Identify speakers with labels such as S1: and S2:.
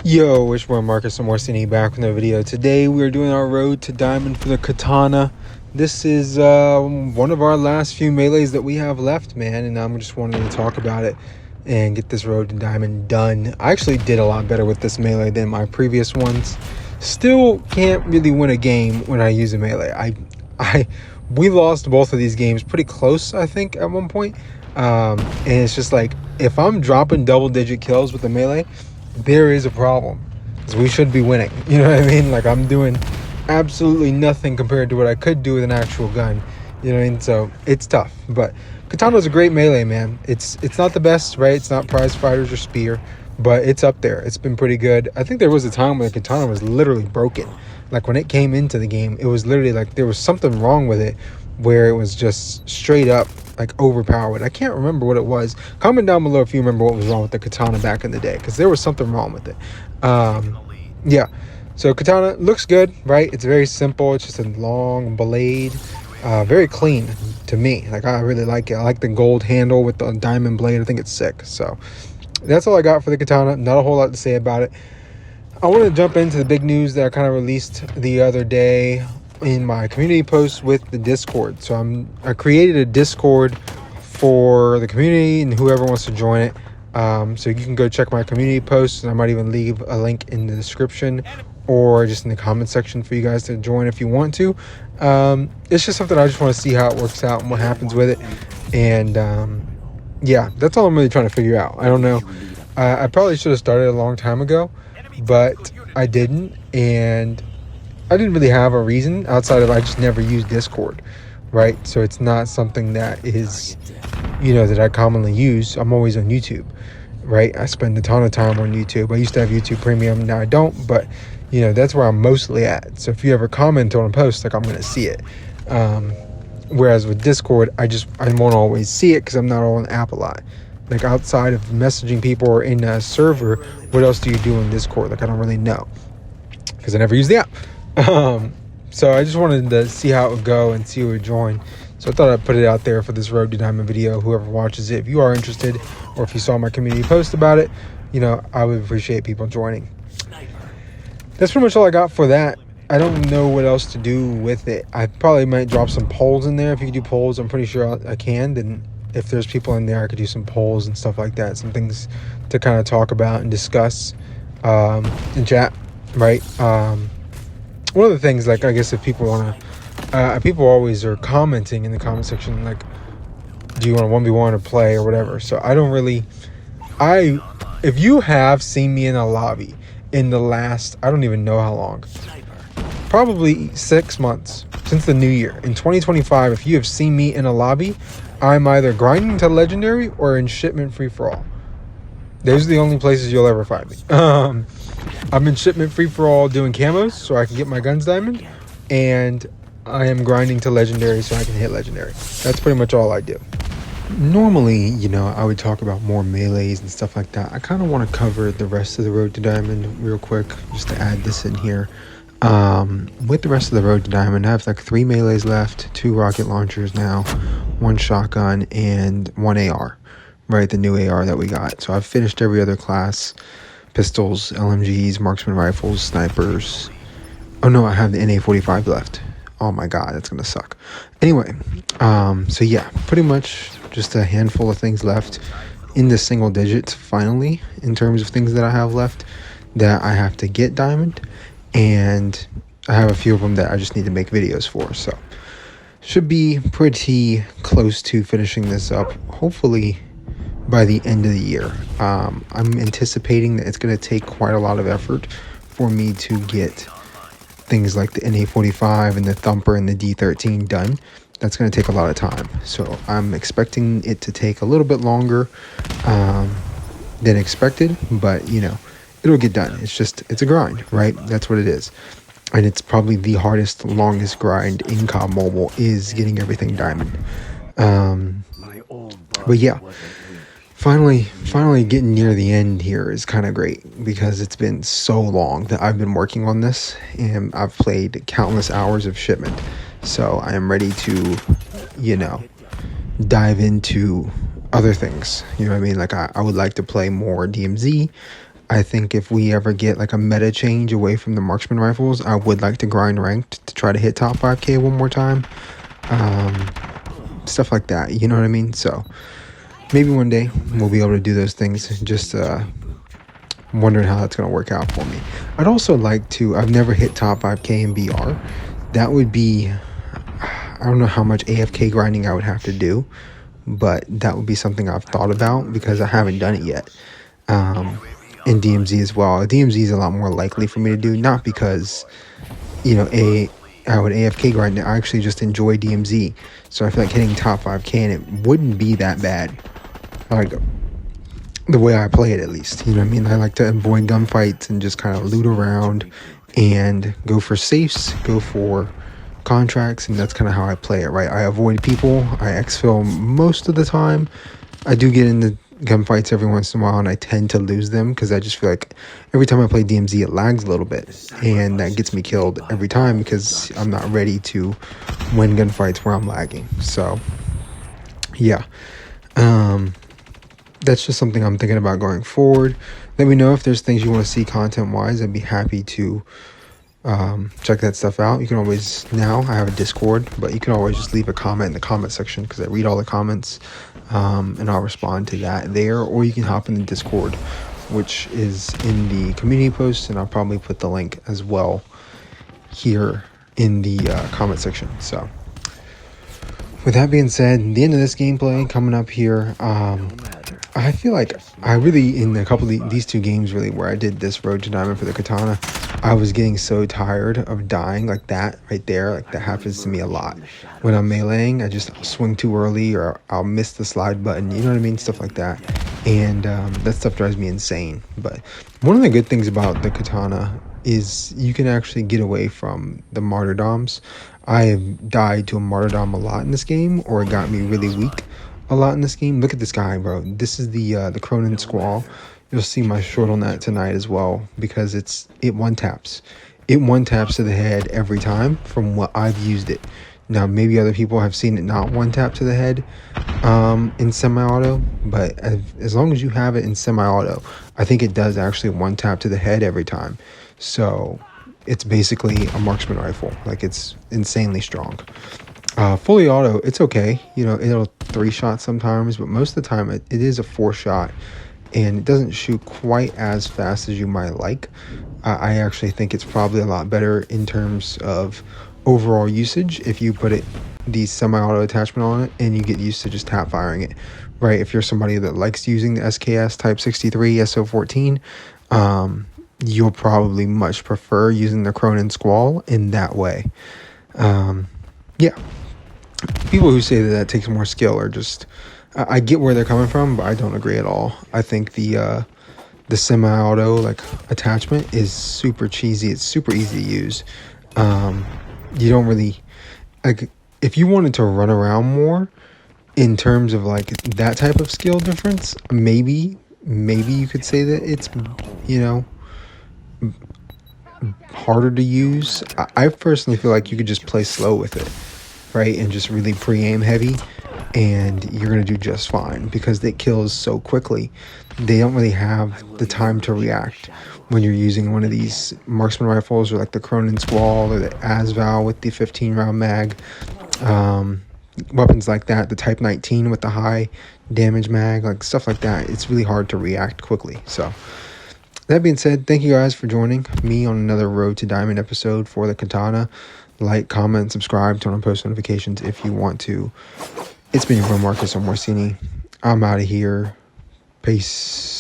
S1: Yo, it's boy Marcus and Morsini back with another video. Today we are doing our road to diamond for the katana. This is one of our last few melees that we have left, man, and I'm just wanting to talk about it and get this road to diamond done. I actually did a lot better with this melee than my previous ones. Still can't really win a game when I use a melee. We lost both of these games pretty close, I think, at one point. And it's just like, if I'm dropping double-digit kills with the melee, there is a problem, because we should be winning. You know what I mean? Like, I'm doing absolutely nothing compared to what I could do with an actual gun. You know what I mean? So it's tough. But katana is a great melee, man. It's not the best, right? It's not prize fighters or spear, but it's up there. It's been pretty good. I think there was a time when the katana was literally broken. Like, when it came into the game, it was literally like there was something wrong with it, where it was just straight up like overpowered. I can't remember what it was. Comment down below if you remember what was wrong with the katana back in the day, because there was something wrong with it. Yeah, so katana looks good, right? It's very simple. It's just a long blade, very clean to me. Like, I really like it. I like the gold handle with the diamond blade. I think it's sick. So that's all I got for the katana. Not a whole lot to say about it. I want to jump into the big news that I kind of released the other day in my community post with the Discord. So I created a Discord for the community and whoever wants to join it. So you can go check my community post, and I might even leave a link in the description or just in the comment section for you guys to join if you want to. It's just something I just want to see how it works out and what happens with it. And yeah, that's all I'm really trying to figure out. I don't know. I probably should have started a long time ago, but I didn't, and I didn't really have a reason outside of I just never used Discord, right? So it's not something that is, that I commonly use. I'm always on YouTube, right? I spend a ton of time on YouTube. I used to have YouTube Premium, now I don't, but that's where I'm mostly at. So if you ever comment on a post, like, I'm going to see it. Whereas with Discord, I won't always see it because I'm not on the app a lot. Like, outside of messaging people or in a server, what else do you do in Discord? Like, I don't really know, because I never use the app. So I just wanted to see how it would go and see who would join. So I thought I'd put it out there for this road to diamond video. Whoever watches it, if you are interested, or if you saw my community post about it, I would appreciate people joining. That's pretty much all I got for that. I don't know what else to do with it. I probably might drop some polls in there. If you can do polls, I'm pretty sure I can. Then if there's people in there, I could do some polls and stuff like that. Some things to kind of talk about and discuss in chat, right? One of the things, like, I guess if people want to, people always are commenting in the comment section, like, do you want to 1v1 or play or whatever. So I don't really, if you have seen me in a lobby in the last, I don't even know how long, probably 6 months since the new year, in 2025, if you have seen me in a lobby, I'm either grinding to legendary or in shipment free for all. Those are the only places you'll ever find me. I'm in shipment free for all doing camos so I can get my guns diamond, and I am grinding to legendary so I can hit legendary. That's pretty much all I do. Normally, I would talk about more melees and stuff like that. I kind of want to cover the rest of the road to diamond real quick, just to add this in here. With the rest of the road to diamond, I have like 3 melees left, 2 rocket launchers now, 1 shotgun, and 1 AR. Right, the new AR that we got. So I've finished every other class: pistols, LMGs, marksman rifles, snipers. Oh no, I have the NA45 left. Oh my god, that's gonna suck. Anyway, so yeah, pretty much just a handful of things left in the single digits finally, in terms of things that I have left that I have to get diamond, and I have a few of them that I just need to make videos for. So should be pretty close to finishing this up, hopefully by the end of the year. I'm anticipating that it's going to take quite a lot of effort for me to get things like the NA45 and the Thumper and the D13 done. That's going to take a lot of time. So I'm expecting it to take a little bit longer than expected, but it'll get done. It's a grind, right? That's what it is. And it's probably the hardest, longest grind in COD Mobile, is getting everything diamond. But yeah, finally getting near the end here is kind of great, because it's been so long that I've been working on this, and I've played countless hours of shipment. So I am ready to, dive into other things. You know what I mean? Like, I would like to play more DMZ. I think if we ever get like a meta change away from the marksman rifles, I would like to grind ranked to try to hit top 5k one more time. Stuff like that, you know what I mean? So maybe one day we'll be able to do those things. Just wondering how that's going to work out for me. I'd also like to, I've never hit top 5k in BR. That would be, I don't know how much AFK grinding I would have to do, but that would be something I've thought about because I haven't done it yet. In DMZ as well. DMZ is a lot more likely for me to do, not because, you know, I would AFK grind it. I actually just enjoy DMZ, so I feel like hitting top 5k and it wouldn't be that bad. Like the way I play it, at least, you know what I mean? I like to avoid gunfights and just kind of loot around and go for safes, go for contracts, and that's kind of how I play it, right? I avoid people. I exfil most of the time. I do get into gunfights every once in a while, and I tend to lose them because I just feel like every time I play DMZ, it lags a little bit, and that gets me killed every time because I'm not ready to win gunfights where I'm lagging. So, yeah. That's just something I'm thinking about going forward. Let me know if there's things you want to see content-wise. I'd be happy to check that stuff out. You can always, now I have a Discord, but you can always just leave a comment in the comment section because I read all the comments, and I'll respond to that there. Or you can hop in the Discord, which is in the community post, and I'll probably put the link as well here in the comment section. So with that being said, the end of this gameplay coming up here. I feel like I really, in a couple of these two games really where I did this road to diamond for the katana, I was getting so tired of dying like that right there. Like that happens to me a lot when I'm meleeing. I just swing too early, or I'll miss the slide button, you know what I mean? Stuff like that. And that stuff drives me insane. But one of the good things about the katana is you can actually get away from the martyrdoms. I have died to a martyrdom a lot in this game, or it got me really weak a lot in this game. Look at this guy, bro. This is the Cronin Squall. You'll see my short on that tonight as well, because it one taps. It one taps to the head every time from what I've used it. Now, maybe other people have seen it not one tap to the head in semi-auto, but as long as you have it in semi-auto, I think it does actually one tap to the head every time. So it's basically a marksman rifle. Like, it's insanely strong. Fully auto, it's okay. You know, it'll 3-shot sometimes, but most of the time it is a 4-shot, and it doesn't shoot quite as fast as you might like. I actually think it's probably a lot better in terms of overall usage if you put the semi-auto attachment on it and you get used to just tap firing it, right? If you're somebody that likes using the SKS Type 63 SO14, you'll probably much prefer using the Cronin Squall in that way. Yeah. People who say that takes more skill are just, I get where they're coming from, but I don't agree at all. I think the semi-auto like attachment is super cheesy. It's super easy to use. You don't really, like, if you wanted to run around more in terms of like that type of skill difference, maybe you could say that it's, you know, harder to use. I personally feel like you could just play slow with it, right, and just really pre-aim heavy, and you're gonna do just fine because it kills so quickly. They don't really have the time to react when you're using one of these marksman rifles, or like the Cronin Squall or the Asval with the 15-round mag, weapons like that, the Type 19 with the high damage mag, like stuff like that. It's really hard to react quickly. So that being said, thank you guys for joining me on another Road to Diamond episode for the Katana. Like, comment, subscribe, turn on post notifications if you want to. It's been your bro Marcus Omorsini. I'm out of here. Peace.